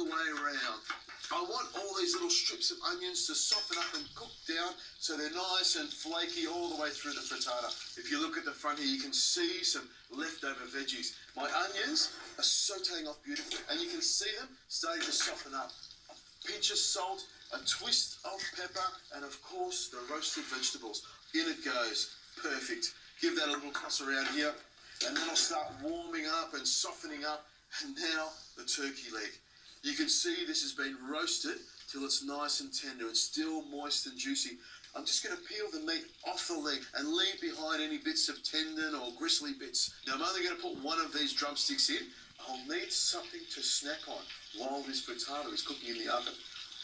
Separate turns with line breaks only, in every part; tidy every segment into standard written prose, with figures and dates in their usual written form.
all the way around. I want all these little strips of onions to soften up and cook down so they're nice and flaky all the way through the frittata. If you look at the front here, you can see some leftover veggies. My onions are sauteing off beautifully, and you can see them starting to soften up. A pinch of salt, a twist of pepper, and of course the roasted vegetables. In it goes. Perfect. Give that a little toss around here, and then I'll start warming up and softening up. And now the turkey leg. You can see this has been roasted till it's nice and tender. It's still moist and juicy. I'm just going to peel the meat off the leg and leave behind any bits of tendon or gristly bits. Now I'm only going to put one of these drumsticks in. I'll need something to snack on while this frittata is cooking in the oven.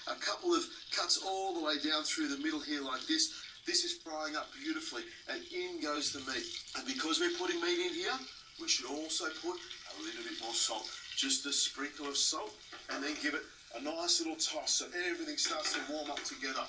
A couple of cuts all the way down through the middle here like this. This is frying up beautifully, and in goes the meat. And because we're putting meat in here, we should also put a little bit more salt. Just a sprinkle of salt, and then give it a nice little toss so everything starts to warm up together.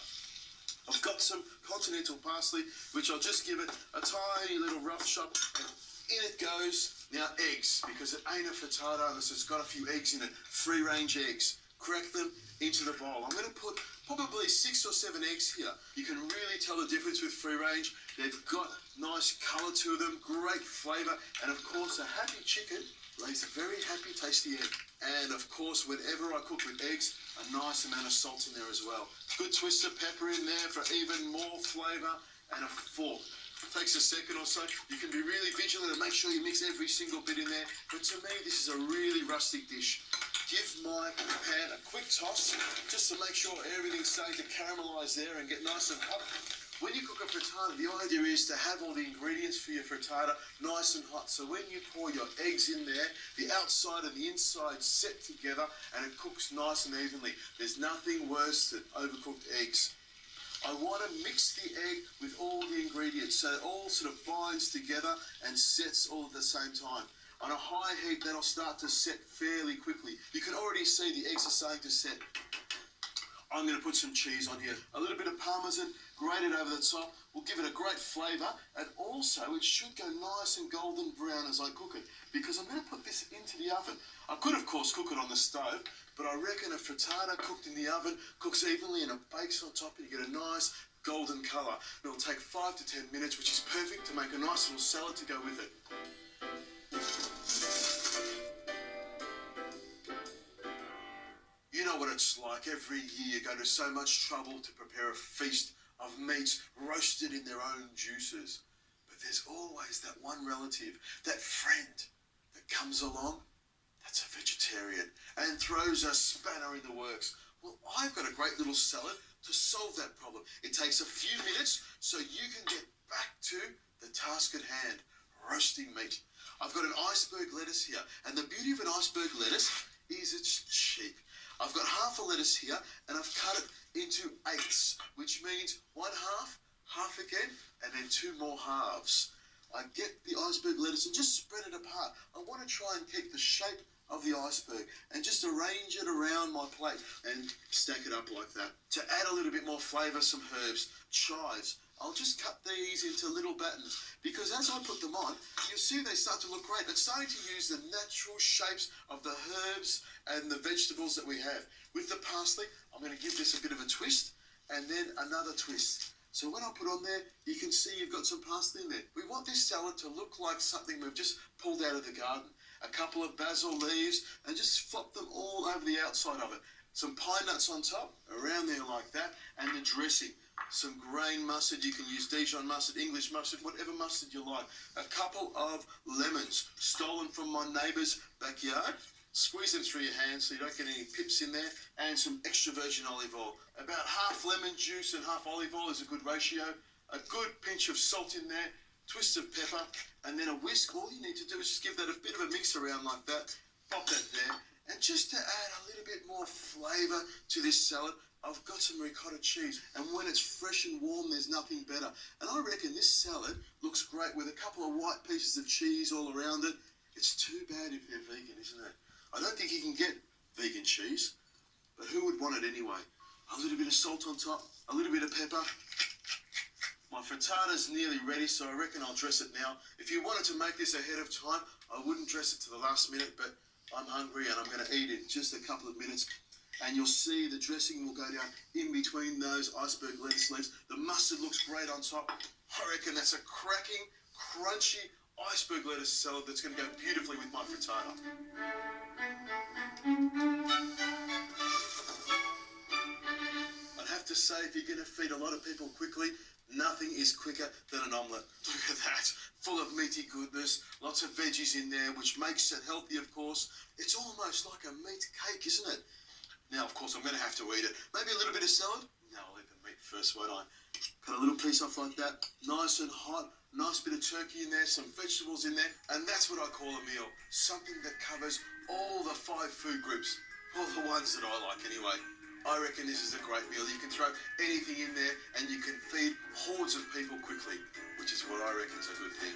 I've got some continental parsley, which I'll just give it a tiny little rough chop, and in it goes. Now eggs, because it ain't a frittata unless it's got a few eggs in it. Free-range eggs. Crack them into the bowl. I'm going to put probably 6 or 7 eggs here. You can really tell the difference with free range. They've got nice colour to them, great flavour, and of course a happy chicken lays a very happy tasty egg. And of course whenever I cook with eggs, a nice amount of salt in there as well. Good twist of pepper in there for even more flavour, and a fork. It takes a second or so. You can be really vigilant and make sure you mix every single bit in there. But to me, this is a really rustic dish. Give my pan a quick toss just to make sure everything's starting to caramelise there and get nice and hot. When you cook a frittata, the idea is to have all the ingredients for your frittata nice and hot. So when you pour your eggs in there, the outside and the inside set together and it cooks nice and evenly. There's nothing worse than overcooked eggs. I want to mix the egg with all the ingredients so it all sort of binds together and sets all at the same time. On a high heat, that'll start to set fairly quickly. You can already see the eggs are starting to set. I'm going to put some cheese on here. A little bit of Parmesan grated over the top will give it a great flavour, and also it should go nice and golden brown as I cook it, because I'm going to put this into the oven. I could, of course, cook it on the stove, but I reckon a frittata cooked in the oven cooks evenly and it bakes on top and you get a nice golden colour. It'll take 5 to 10 minutes, which is perfect to make a nice little salad to go with it. You know what it's like. Every year you go to so much trouble to prepare a feast of meats roasted in their own juices. But there's always that one relative, that friend that comes along that's a vegetarian and throws a spanner in the works. Well, I've got a great little salad to solve that problem. It takes a few minutes so you can get back to the task at hand, roasting meat. I've got an iceberg lettuce here, and the beauty of an iceberg lettuce is it's cheap. I've got half a lettuce here, and I've cut it into eighths, which means one half, half again, and then 2 more halves. I get the iceberg lettuce and just spread it apart. I want to try and keep the shape of the iceberg and just arrange it around my plate and stack it up like that. To add a little bit more flavour, some herbs, chives. I'll just cut these into little battens, because as I put them on, you'll see they start to look great. It's starting to use the natural shapes of the herbs and the vegetables that we have. With the parsley, I'm going to give this a bit of a twist and then another twist. So when I put on there, you can see you've got some parsley in there. We want this salad to look like something we've just pulled out of the garden. A couple of basil leaves and just flop them all over the outside of it. Some pine nuts on top, around there like that, and the dressing. Some grain mustard, you can use Dijon mustard, English mustard, whatever mustard you like. A couple of lemons, stolen from my neighbour's backyard. Squeeze them through your hands so you don't get any pips in there. And some extra virgin olive oil. About half lemon juice and half olive oil is a good ratio. A good pinch of salt in there. Twist of pepper. And then a whisk. All you need to do is just give that a bit of a mix around like that. Pop that there. And just to add a little bit more flavour to this salad, I've got some ricotta cheese. And when it's fresh and warm, there's nothing better. And I reckon this salad looks great with a couple of white pieces of cheese all around it. It's too bad if they're vegan, isn't it? I don't think you can get vegan cheese, but who would want it anyway? A little bit of salt on top, a little bit of pepper. My frittata's nearly ready, so I reckon I'll dress it now. If you wanted to make this ahead of time, I wouldn't dress it to the last minute, but I'm hungry and I'm going to eat in just a couple of minutes. And you'll see the dressing will go down in between those iceberg lettuce leaves. The mustard looks great on top. I reckon that's a cracking, crunchy iceberg lettuce salad that's going to go beautifully with my frittata. I'd have to say, if you're going to feed a lot of people quickly, nothing is quicker than an omelette. Look at that, full of meaty goodness, lots of veggies in there, which makes it healthy, of course. It's almost like a meat cake, isn't it? Now, of course, I'm going to have to eat it. Maybe a little bit of salad? No, I'll eat the meat first, won't I? Cut a little piece off like that, nice and hot, nice bit of turkey in there, some vegetables in there, and that's what I call a meal. Something that covers all the 5 food groups. Well, the ones that I like anyway. I reckon this is a great meal. You can throw anything in there and you can feed hordes of people quickly, which is what I reckon is a good thing.